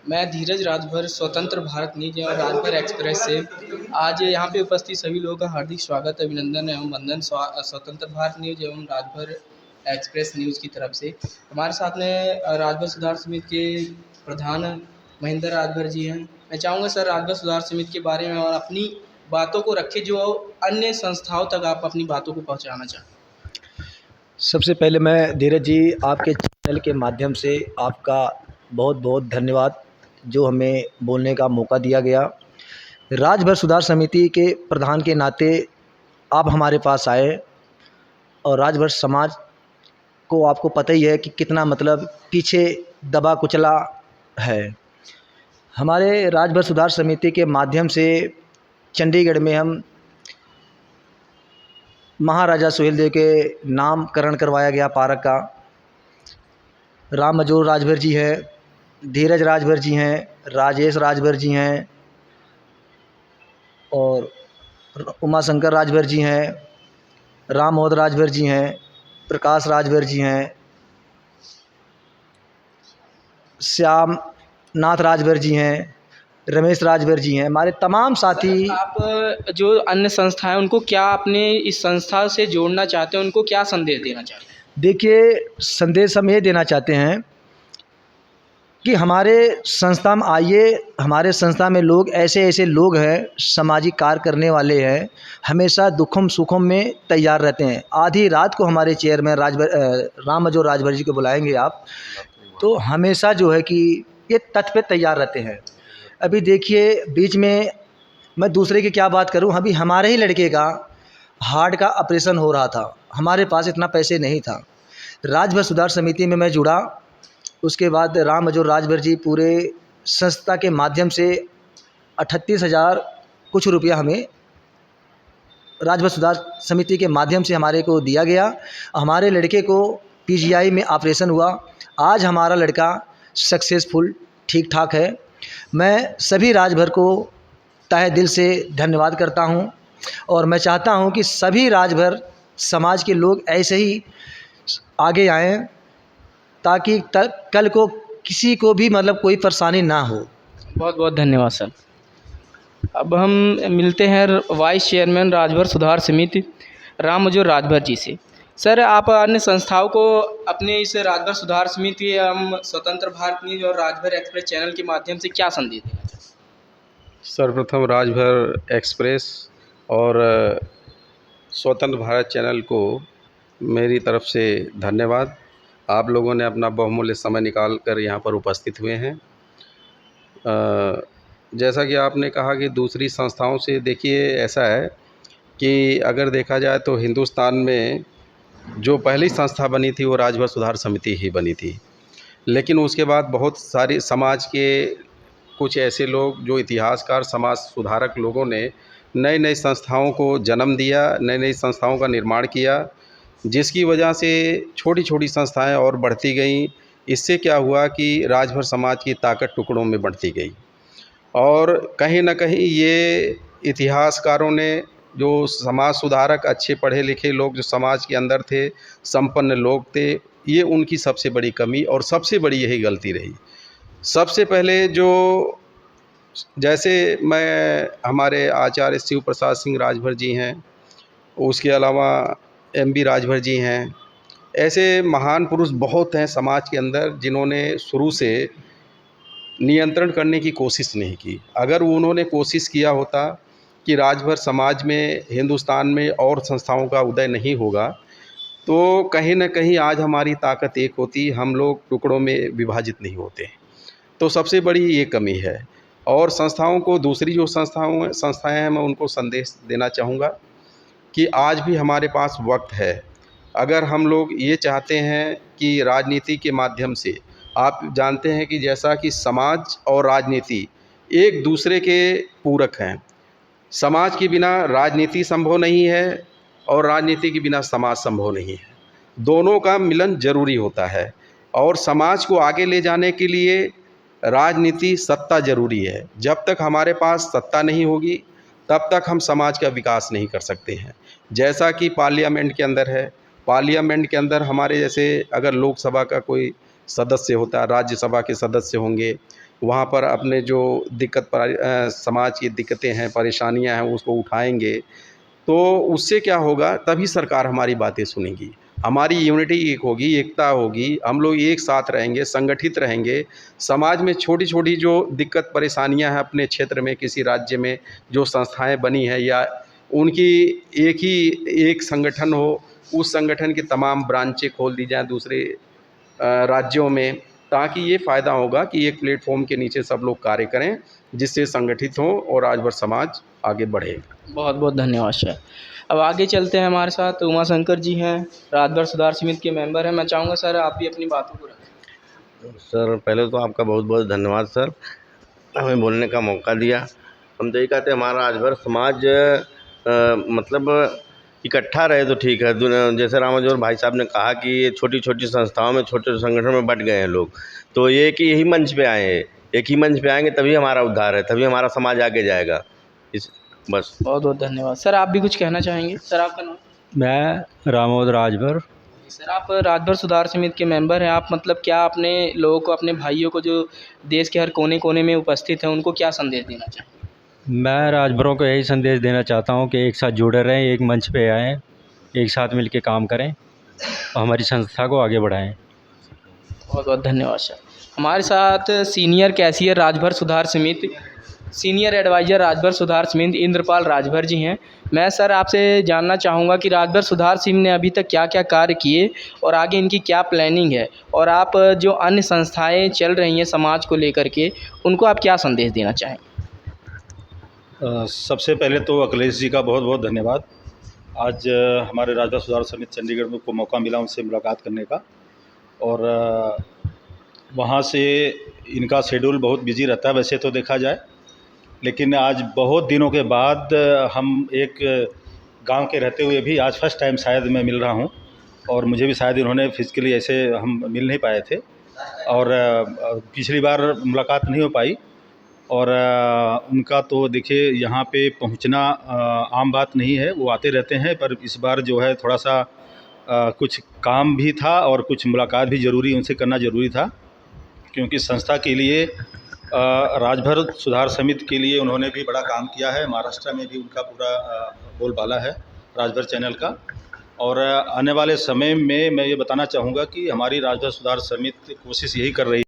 मैं धीरज राजभर स्वतंत्र भारत न्यूज एवं राजभर एक्सप्रेस से आज यहाँ पे उपस्थित सभी लोगों का हार्दिक स्वागत अभिनंदन एवं वंदन स्वतंत्र भारत न्यूज एवं राजभर एक्सप्रेस न्यूज़ की तरफ से। हमारे साथ में राजभर सुधार समिति के प्रधान महेंद्र राजभर जी हैं। मैं चाहूँगा सर राजभर सुधार समिति के बारे में और अपनी बातों को रखें जो अन्य संस्थाओं तक आप अपनी बातों को पहुँचाना चाहते हैं। सबसे पहले मैं धीरज जी आपके चैनल के माध्यम से आपका बहुत बहुत धन्यवाद जो हमें बोलने का मौका दिया गया। राजभर सुधार समिति के प्रधान के नाते आप हमारे पास आए और राजभर समाज को आपको पता ही है कि कितना मतलब पीछे दबा कुचला है। हमारे राजभर सुधार समिति के माध्यम से चंडीगढ़ में हम महाराजा सुहेलदेव के नामकरण करवाया गया पार्क का। राम मजोर राजभर जी हैं, धीरज राजभर जी हैं, राजेश राजभर जी हैं और उमाशंकर राजभर जी हैं, राम मोहन राजभर जी हैं, प्रकाश राजभर जी हैं, श्याम नाथ राजभर जी हैं, रमेश राजभर जी हैं। हमारे तमाम साथी। आप जो अन्य संस्थाएं उनको क्या अपने इस संस्था से जोड़ना चाहते हैं, उनको क्या संदेश देना चाहते हैं? देखिए, संदेश हम ये देना चाहते हैं कि हमारे संस्था में आइए। हमारे संस्था में लोग ऐसे लोग हैं, सामाजिक कार्य करने वाले हैं, हमेशा दुखम सुखम में तैयार रहते हैं। आधी रात को हमारे चेयरमैन राम मजोर राजभर जी को बुलाएंगे आप, तो हमेशा जो है कि ये तट पे तैयार रहते हैं। अभी देखिए, बीच में मैं दूसरे की क्या बात करूं, अभी हमारे ही लड़के का हार्ट का ऑपरेशन हो रहा था, हमारे पास इतना पैसे नहीं था। राजभर सुधार समिति में मैं जुड़ा, उसके बाद राम मजोर राजभर जी पूरे संस्था के माध्यम से 38,000 कुछ रुपया हमें राजभर सुधार समिति के माध्यम से हमारे को दिया गया। हमारे लड़के को पीजीआई में ऑपरेशन हुआ। आज हमारा लड़का सक्सेसफुल ठीक ठाक है। मैं सभी राजभर को तहे दिल से धन्यवाद करता हूं और मैं चाहता हूं कि सभी राजभर समाज के लोग ऐसे ही आगे आएँ ताकि कल को किसी को भी मतलब कोई परेशानी ना हो। बहुत बहुत धन्यवाद सर। अब हम मिलते हैं वाइस चेयरमैन राजभर सुधार समिति राम मजोर राजभर जी से। सर, आप अन्य संस्थाओं को अपने इस राजभर सुधार समिति एवं स्वतंत्र भारत न्यूज और राजभर एक्सप्रेस चैनल के माध्यम से क्या संदेश देना चाहते हैं? सर्वप्रथम राजभर एक्सप्रेस और स्वतंत्र भारत चैनल को मेरी तरफ से धन्यवाद। आप लोगों ने अपना बहुमूल्य समय निकाल कर यहाँ पर उपस्थित हुए हैं। जैसा कि आपने कहा कि दूसरी संस्थाओं से, देखिए ऐसा है कि अगर देखा जाए तो हिंदुस्तान में जो पहली संस्था बनी थी वो राजभर सुधार समिति ही बनी थी, लेकिन उसके बाद बहुत सारी समाज के कुछ ऐसे लोग जो इतिहासकार समाज सुधारक लोगों ने नई नई संस्थाओं को जन्म दिया, नई नई संस्थाओं का निर्माण किया, जिसकी वजह से छोटी छोटी संस्थाएं और बढ़ती गईं। इससे क्या हुआ कि राजभर समाज की ताकत टुकड़ों में बढ़ती गई और कहीं ना कहीं ये इतिहासकारों ने, जो समाज सुधारक अच्छे पढ़े लिखे लोग जो समाज के अंदर थे, संपन्न लोग थे, ये उनकी सबसे बड़ी कमी और सबसे बड़ी यही गलती रही। सबसे पहले जो, जैसे मैं हमारे आचार्य शिव प्रसाद सिंह राजभर जी हैं, उसके अलावा एम.बी. राजभर जी हैं, ऐसे महान पुरुष बहुत हैं समाज के अंदर जिन्होंने शुरू से नियंत्रण करने की कोशिश नहीं की। अगर उन्होंने कोशिश किया होता कि राजभर समाज में, हिंदुस्तान में और संस्थाओं का उदय नहीं होगा, तो कहीं न कहीं आज हमारी ताकत एक होती, हम लोग टुकड़ों में विभाजित नहीं होते। तो सबसे बड़ी ये कमी है। और संस्थाओं को, दूसरी जो संस्थाएं हैं, मैं उनको संदेश देना चाहूँगा कि आज भी हमारे पास वक्त है। अगर हम लोग ये चाहते हैं कि राजनीति के माध्यम से, आप जानते हैं कि जैसा कि समाज और राजनीति एक दूसरे के पूरक हैं। समाज के बिना राजनीति संभव नहीं है और राजनीति के बिना समाज संभव नहीं है। दोनों का मिलन जरूरी होता है और समाज को आगे ले जाने के लिए राजनीति, सत्ता जरूरी है। जब तक हमारे पास सत्ता नहीं होगी तब तक हम समाज का विकास नहीं कर सकते हैं। जैसा कि पार्लियामेंट के अंदर है, पार्लियामेंट के अंदर हमारे जैसे अगर लोकसभा का कोई सदस्य होता है, राज्यसभा के सदस्य होंगे वहाँ पर अपने जो समाज की दिक्कतें हैं, परेशानियाँ हैं, उसको उठाएंगे, तो उससे क्या होगा, तभी सरकार हमारी बातें सुनेगी, हमारी यूनिटी एक होगी, एकता होगी, हम लोग एक साथ रहेंगे, संगठित रहेंगे। समाज में छोटी छोटी जो दिक्कत परेशानियां हैं अपने क्षेत्र में, किसी राज्य में जो संस्थाएं बनी हैं, या उनकी एक संगठन हो, उस संगठन की तमाम ब्रांचें खोल दी जाएं दूसरे राज्यों में, ताकि ये फ़ायदा होगा कि एक प्लेटफॉर्म के नीचे सब लोग कार्य करें, जिससे संगठित हों और राजभर समाज आगे बढ़े। बहुत बहुत धन्यवाद सर। अब आगे चलते हैं, हमारे साथ उमा शंकर जी हैं, राजभर सुधार समिति के मेंबर हैं। मैं चाहूँगा सर आप भी अपनी बातों को रखें। सर पहले तो आपका बहुत बहुत धन्यवाद सर, हमें बोलने का मौका दिया। हम तो यही कहते हैं हमारा राजभर समाज मतलब इकट्ठा रहे तो ठीक है। जैसे रामाजोर भाई साहब ने कहा कि ये छोटी छोटी संस्थाओं में, छोटे संगठन में बट गए हैं लोग, तो ये कि यही मंच पे आए हैं, एक ही मंच पे आएंगे तभी हमारा उद्धार है, तभी हमारा समाज आगे जाएगा। इस बस। बहुत बहुत धन्यवाद सर। आप भी कुछ कहना चाहेंगे? सर आपका नाम? मैं रामोद राजभर। सर आप राजभर सुधार समिति के मेंबर हैं, आप मतलब क्या अपने लोगों को, अपने भाइयों को जो देश के हर कोने कोने में उपस्थित हैं, उनको क्या संदेश देना चाहेंगे? मैं राजभरों को यही संदेश देना चाहता हूँ कि एक साथ जुड़े रहें, एक मंच पे आएँ, एक साथ मिलकर काम करें और हमारी संस्था को आगे बढ़ाएं। बहुत बहुत धन्यवाद सर। हमारे साथ सीनियर कैशियर राजभर सुधार समिति, सीनियर एडवाइज़र राजभर सुधार समिति इंद्रपाल राजभर जी हैं। मैं सर आपसे जानना चाहूँगा कि राजभर सुधार समिति ने अभी तक क्या क्या कार्य किए और आगे इनकी क्या प्लानिंग है, और आप जो अन्य संस्थाएं चल रही हैं समाज को लेकर के, उनको आप क्या संदेश देना चाहेंगे? सबसे पहले तो अखिलेश जी का बहुत बहुत धन्यवाद। आज हमारे राजभर सुधार समिति चंडीगढ़ में को मौका मिला उनसे मुलाकात करने का, और वहाँ से इनका शेड्यूल बहुत बिजी रहता है वैसे तो देखा जाए, लेकिन आज बहुत दिनों के बाद हम एक गांव के रहते हुए भी आज फर्स्ट टाइम शायद मैं मिल रहा हूं, और मुझे भी शायद इन्होंने फिजिकली ऐसे हम मिल नहीं पाए थे, और पिछली बार मुलाकात नहीं हो पाई। और उनका तो देखिए यहाँ पे पहुंचना आम बात नहीं है, वो आते रहते हैं, पर इस बार जो है थोड़ा सा कुछ काम भी था और कुछ मुलाकात भी ज़रूरी उनसे करना ज़रूरी था, क्योंकि संस्था के लिए राजभर सुधार समिति के लिए उन्होंने भी बड़ा काम किया है। महाराष्ट्र में भी उनका पूरा बोलबाला है राजभर चैनल का। और आने वाले समय में मैं ये बताना चाहूँगा कि हमारी राजभर सुधार समिति कोशिश यही कर रही